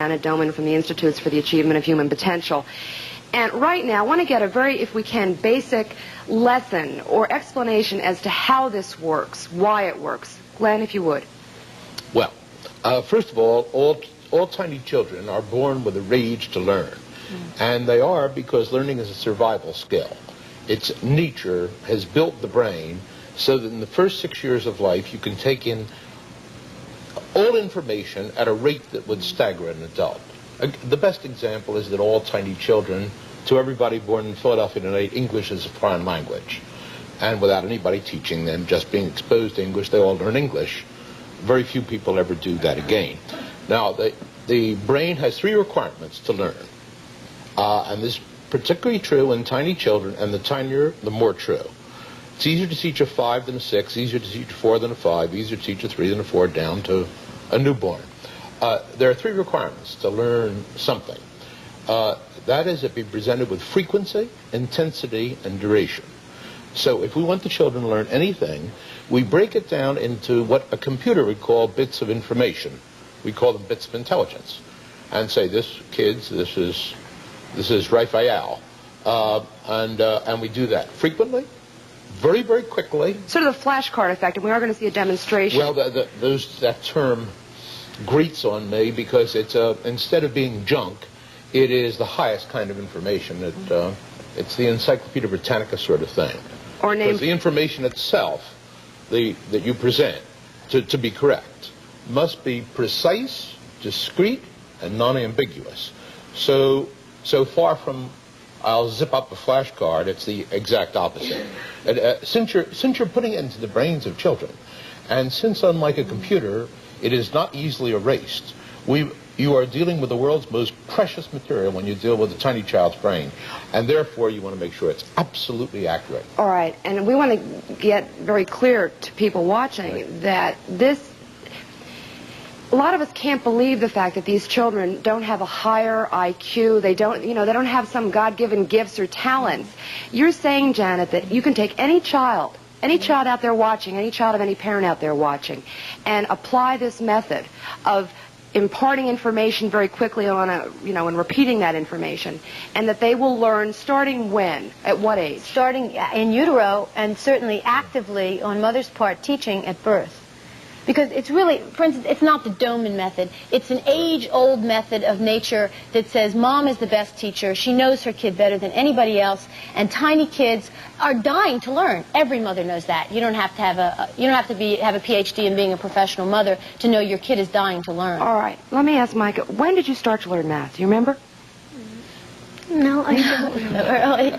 Janet Doman from the Institutes for the Achievement of Human Potential. And right now, I want to get a very, if we can, basic lesson or explanation as to how this works, why it works. Glenn, if you would. Well, first of all tiny children are born with a rage to learn. And they are because learning is a survival skill. Its nature has built the brain so that in the first 6 years of life you can take in all information at a rate that would stagger an adult. The best example is that all tiny children, to everybody born in Philadelphia tonight, English is a foreign language. And without anybody teaching them, just being exposed to English, they all learn English. Very few people ever do that again. Now, the brain has 3 requirements to learn. And this is particularly true in tiny children, and the tinier, the more true. It's easier to teach a 5 than a 6, easier to teach a 4 than a 5, easier to teach a 3 than a 4, down to a newborn. There are 3 requirements to learn something. That is, it be presented with frequency, intensity, and duration. So if we want the children to learn anything, we break it down into what a computer would call bits of information. We call them bits of intelligence. And say, this is Raphael. And we do that frequently, very, very quickly. Sort of the flashcard effect, and we are going to see a demonstration. Well, that term grates on me because it's instead of being junk, it is the highest kind of information. It's the Encyclopedia Britannica sort of thing. Or because the information itself that you present to be correct must be precise, discrete, and non-ambiguous. So far from I'll zip up a flashcard, it's the exact opposite. Since you're putting it into the brains of children, and since unlike a computer, it is not easily erased, you are dealing with the world's most precious material when you deal with a tiny child's brain, and therefore you want to make sure it's absolutely accurate. All right, and we want to get very clear to people watching that a lot of us can't believe the fact that these children don't have a higher IQ. They don't have some God-given gifts or talents. You're saying, Janet, that you can take any child out there watching, any child of any parent out there watching, and apply this method of imparting information very quickly and repeating that information, and that they will learn starting when? At what age? Starting in utero, and certainly actively on mother's part teaching at birth. Because it's really, for instance, it's not the Doman method. It's an age-old method of nature that says mom is the best teacher. She knows her kid better than anybody else. And tiny kids are dying to learn. Every mother knows that. You don't have to have a PhD in being a professional mother to know your kid is dying to learn. All right. Let me ask Micah, when did you start to learn math? Do you remember? No, I don't remember.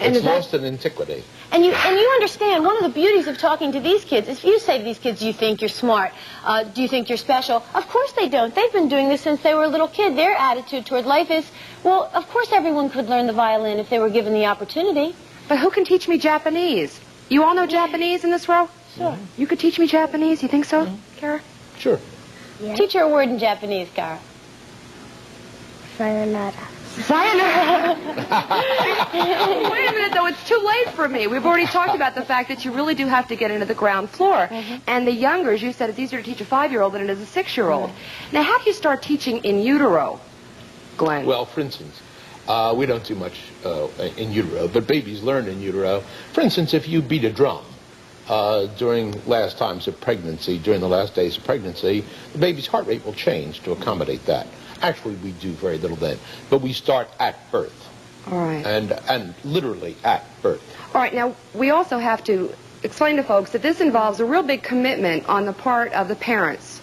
It's lost in antiquity. And you understand, one of the beauties of talking to these kids is if you say to these kids, do you think you're smart? Do you think you're special? Of course they don't. They've been doing this since they were a little kid. Their attitude toward life is, well, of course everyone could learn the violin if they were given the opportunity. But who can teach me Japanese? You all know Japanese in this row? Sure. You could teach me Japanese? You think so, Kara? Sure. Yeah. Teach her a word in Japanese, Kara. Sayonara. Sayonara. Wait a minute, though. It's too late for me. We've already talked about the fact that you really do have to get into the ground floor. And the younger, as you said, it's easier to teach a 5-year-old than it is a 6-year-old. Now, how do you start teaching in utero, Glenn? Well, for instance, we don't do much in utero, but babies learn in utero. For instance, if you beat a drum during last times of pregnancy, during the last days of pregnancy, the baby's heart rate will change to accommodate that. Actually, we do very little then, but we start at birth. All right. And literally at birth. All right. Now, we also have to explain to folks that this involves a real big commitment on the part of the parents.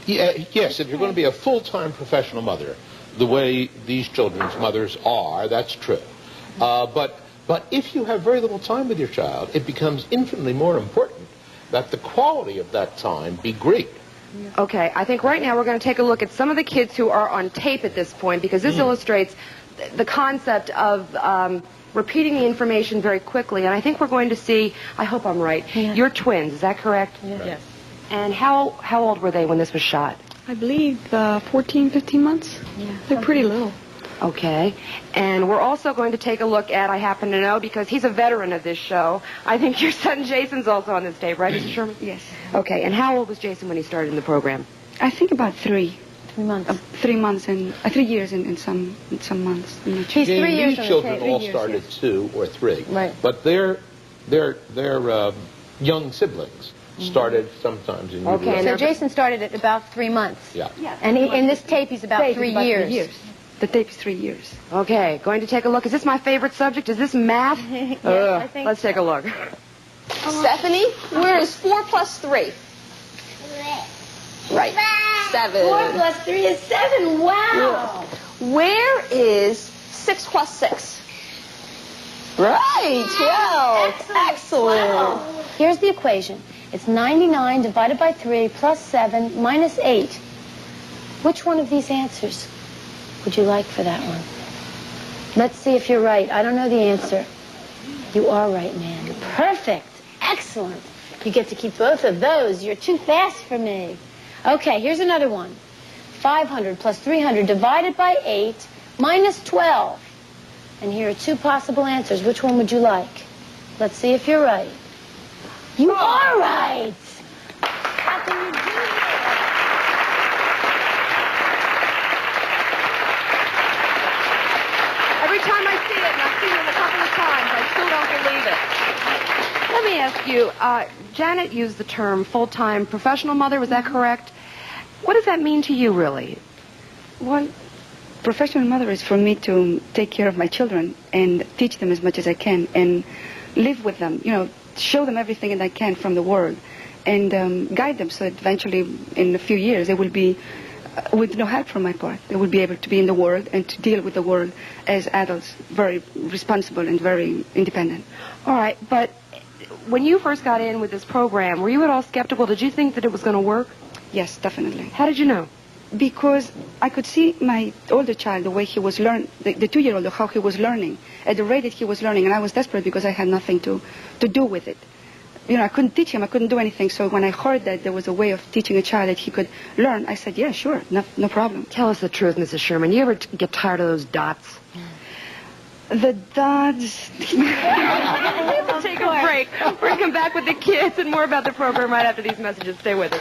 Yeah, yes, if you're going to be a full-time professional mother, the way these children's mothers are, that's true. But if you have very little time with your child, it becomes infinitely more important that the quality of that time be great. Okay, I think right now we're going to take a look at some of the kids who are on tape at this point, because this illustrates the concept of repeating the information very quickly. And I think we're going to see, I hope I'm right, you're twins, is that correct? Yes. And how old were they when this was shot? I believe 14, 15 months. Yeah. They're pretty little. Okay. And we're also going to take a look at, I happen to know, because he's a veteran of this show, I think your son Jason's also on this tape, right, Mr. Sherman? Yes. Okay. And how old was Jason when he started in the program? I think about 3. 3 months. 3 months and 3 years in some months. I'm not sure. He's 3 years These on the children tape. all 3 years, start at 2 or 3. Right. But their young siblings started sometimes in Okay, utero. So Jason started at about 3 months. Yeah. And in this tape, he's about Tape is 3 about years. The tape is 3 years. Okay, going to take a look. Is this my favorite subject? Is this math? Yes, I think Let's take a look. Stephanie, where is 4 plus 3? Right. 7. 4 plus 3 is 7. Wow. Where is 6 plus 6? Right. 12. Excellent. Here's the equation. It's 99 divided by 3 plus 7 minus 8. Which one of these answers would you like for that one? Let's see if you're right. I don't know the answer. You are right, man. Perfect. Excellent. You get to keep both of those. You're too fast for me. Okay, here's another one. 500 plus 300 divided by 8 minus 12. And here are 2 possible answers. Which one would you like? Let's see if you're right. You are right. How can you do that? Every time I see it, and I've seen it a couple of times, I still don't believe it. Let me ask you, Janet used the term full-time professional mother, was that correct? What does that mean to you, really? Well, professional mother is for me to take care of my children and teach them as much as I can and live with them, show them everything that I can from the world and guide them so that eventually in a few years they will be with no help from my part. They will be able to be in the world and to deal with the world as adults, very responsible and very independent. All right, but when you first got in with this program, were you at all skeptical? Did you think that it was going to work? Yes, definitely. How did you know? Because I could see my older child, the way he was learning, the 2-year-old, how he was learning, at the rate that he was learning, and I was desperate because I had nothing to do with it. I couldn't teach him, I couldn't do anything, so when I heard that there was a way of teaching a child that he could learn, I said, yeah, sure, no problem. Tell us the truth, Mrs. Sherman. You ever get tired of those dots? The dots... We'll take a break. We're going to come back with the kids and more about the program right after these messages. Stay with us.